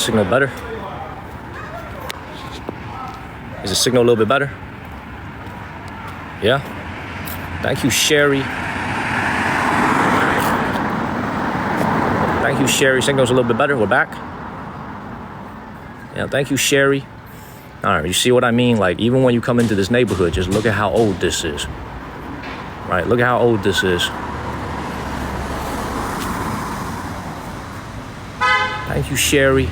signal better? Is the signal a little bit better? Yeah? Thank you, Sherry. Thank you, Sherry. Signal's a little bit better. We're back. Yeah, thank you, Sherry. All right, you see what I mean? Like, even when you come into this neighborhood, just look at how old this is. Right, look at how old this is. Thank you, Sherry.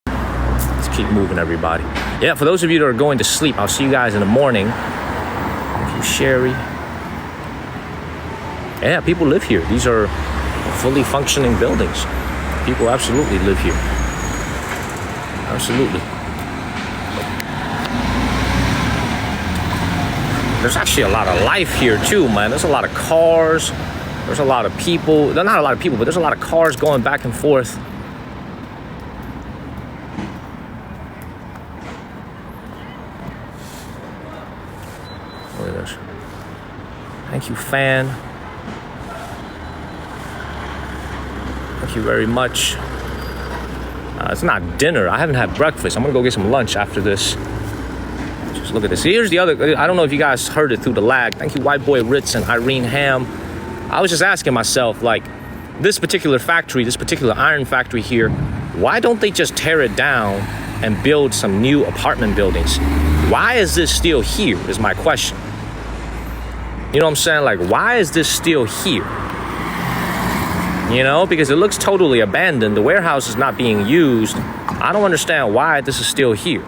Let's keep moving, everybody. Yeah, for those of you that are going to sleep, I'll see you guys in the morning. Thank you, Sherry. Yeah, people live here. These are fully functioning buildings. People absolutely live here. Absolutely. There's actually a lot of life here too, man. There's a lot of cars. There's a lot of people. There's not a lot of people, but there's a lot of cars going back and forth. Look at this. Thank you, Fan. Thank you very much. It's not dinner. I haven't had breakfast. I'm gonna go get some lunch after this. Just look at this. Here's the other. I don't know if you guys heard it through the lag. Thank you, White Boy Ritz and Irene Ham. I was just asking myself, like, this particular factory, this particular iron factory here, why don't they just tear it down and build some new apartment buildings? Why is this still here is my question. You know what I'm saying? Like, why is this still here? You know, because it looks totally abandoned. The warehouse is not being used. I don't understand why this is still here.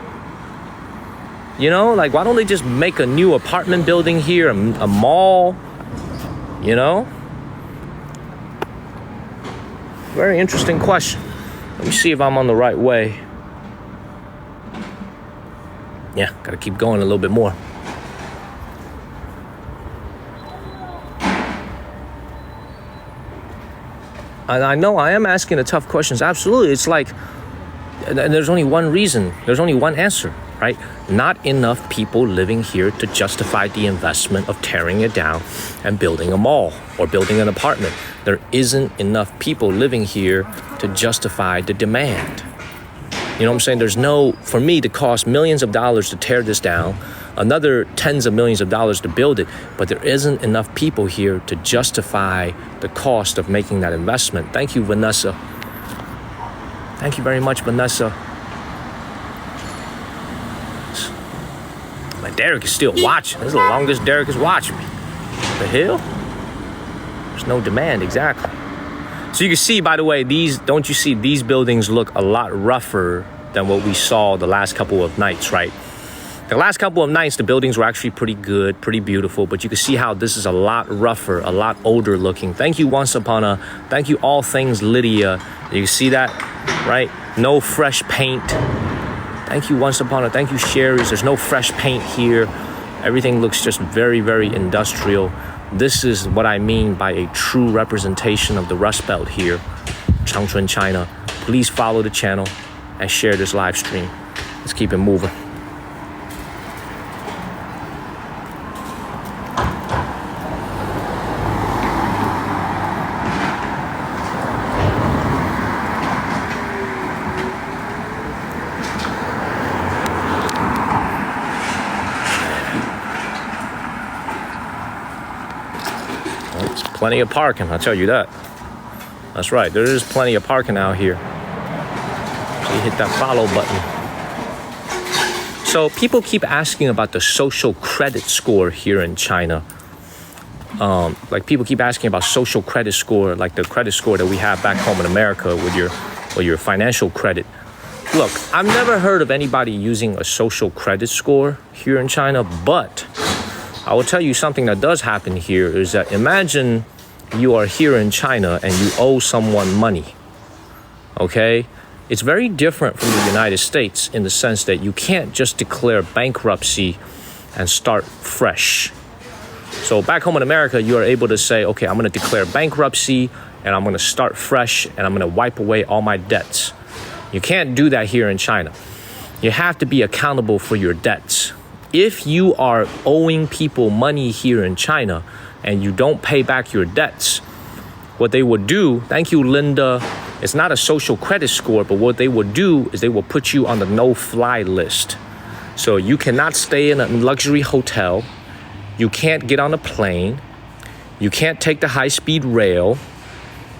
You know, like, why don't they just make a new apartment building here, a mall? You know? Very interesting question. Let me see if I'm on the right way. Yeah, gotta keep going a little bit more. And I know I am asking the tough questions. Absolutely. It's like, and there's only one reason. There's only one answer, right? Not enough people living here to justify the investment of tearing it down and building a mall or building an apartment. There isn't enough people living here to justify the demand. You know what I'm saying? There's no, for me, to cost millions of dollars to tear this down, another tens of millions of dollars to build it, but there isn't enough people here to justify the cost of making that investment. Thank you, Vanessa. Thank you very much, Vanessa. My Derek is still watching. This is the longest Derek is watching me. The hell? There's no demand, exactly. So you can see, by the way, don't you see these buildings look a lot rougher than what we saw the last couple of nights, right? The last couple of nights, the buildings were actually pretty good, pretty beautiful, but you can see how this is a lot rougher, a lot older looking. Thank you, thank you, All Things Lydia. You see that, right? No fresh paint. Thank you, thank you, Sherry's. There's no fresh paint here. Everything looks just very, very industrial. This is what I mean by a true representation of the Rust Belt here, Changchun, China. Please follow the channel and share this live stream. Let's keep it moving. Plenty of parking, I'll tell you that. That's right, there is plenty of parking out here. So you hit that follow button. So people keep asking about the social credit score here in China. Like people keep asking about social credit score, like the credit score that we have back home in America with your financial credit. Look, I've never heard of anybody using a social credit score here in China, but I will tell you something that does happen here is that imagine you are here in China and you owe someone money, okay? It's very different from the United States in the sense that you can't just declare bankruptcy and start fresh. So back home in America, you are able to say, okay, I'm gonna declare bankruptcy and I'm gonna start fresh and I'm gonna wipe away all my debts. You can't do that here in China. You have to be accountable for your debts. If you are owing people money here in China, and you don't pay back your debts, what they would do, thank you, Linda, it's not a social credit score, but what they would do is they will put you on the no-fly list. So you cannot stay in a luxury hotel. You can't get on a plane. You can't take the high-speed rail.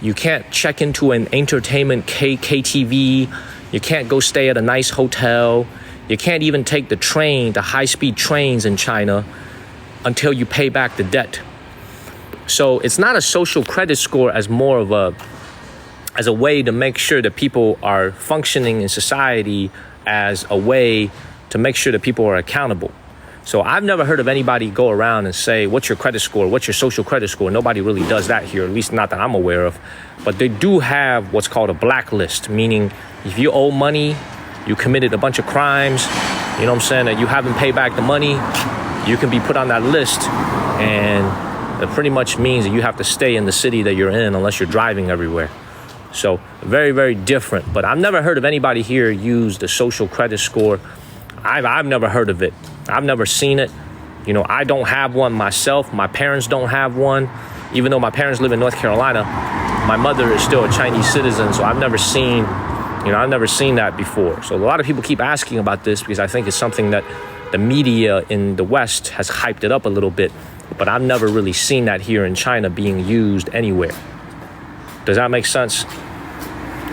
You can't check into an entertainment KTV. You can't go stay at a nice hotel. You can't even take the train, the high-speed trains in China, until you pay back the debt. So it's not a social credit score as more of as a way to make sure that people are functioning in society, as a way to make sure that people are accountable. So I've never heard of anybody go around and say, what's your credit score? What's your social credit score? Nobody really does that here, at least not that I'm aware of. But they do have what's called a blacklist, meaning if you owe money, you committed a bunch of crimes, you know what I'm saying, that you haven't paid back the money, you can be put on that list. And that pretty much means that you have to stay in the city that you're in unless you're driving everywhere. So very, very different. But I've never heard of anybody here use the social credit score. I've never heard of it. I've never seen it. You know, I don't have one myself. My parents don't have one. Even though my parents live in North Carolina, my mother is still a Chinese citizen, so I've never seen that before. So a lot of people keep asking about this because I think it's something that the media in the West has hyped it up a little bit, but I've never really seen that here in China being used anywhere. Does that make sense?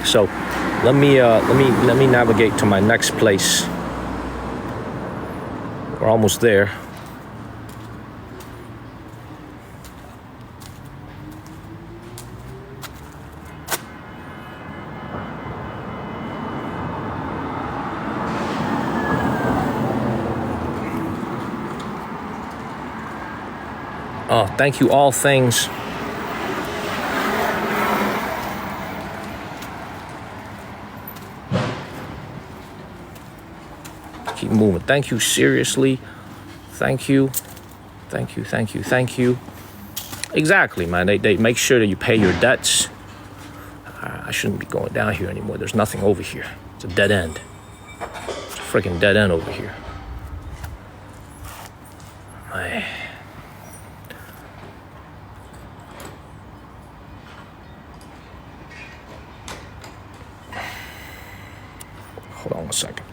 So let me navigate to my next place. We're almost there. Oh, thank you, All Things. Keep moving. Thank you, seriously. Thank you. Thank you, thank you, thank you. Exactly, man. They make sure that you pay your debts. I shouldn't be going down here anymore. There's nothing over here. It's a dead end. It's a freaking dead end over here. Man. Hold on 1 second.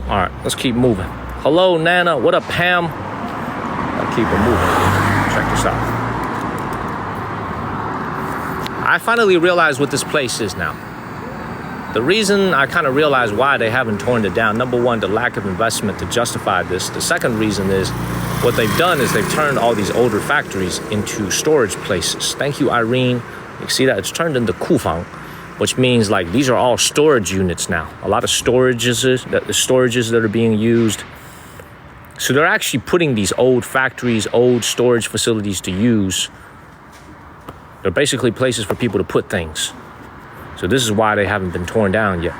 All right, let's keep moving. Hello, Nana. What up, Pam? I'll keep it moving. Check this out. I finally realized what this place is now. The reason I kind of realized why they haven't torn it down, number one, the lack of investment to justify this. The second reason is what they've done is they've turned all these older factories into storage places. Thank you, Irene. You can see that it's turned into kufang, which means like these are all storage units now. A lot of storages that are being used. So they're actually putting these old factories, old storage facilities to use. They're basically places for people to put things. So this is why they haven't been torn down yet.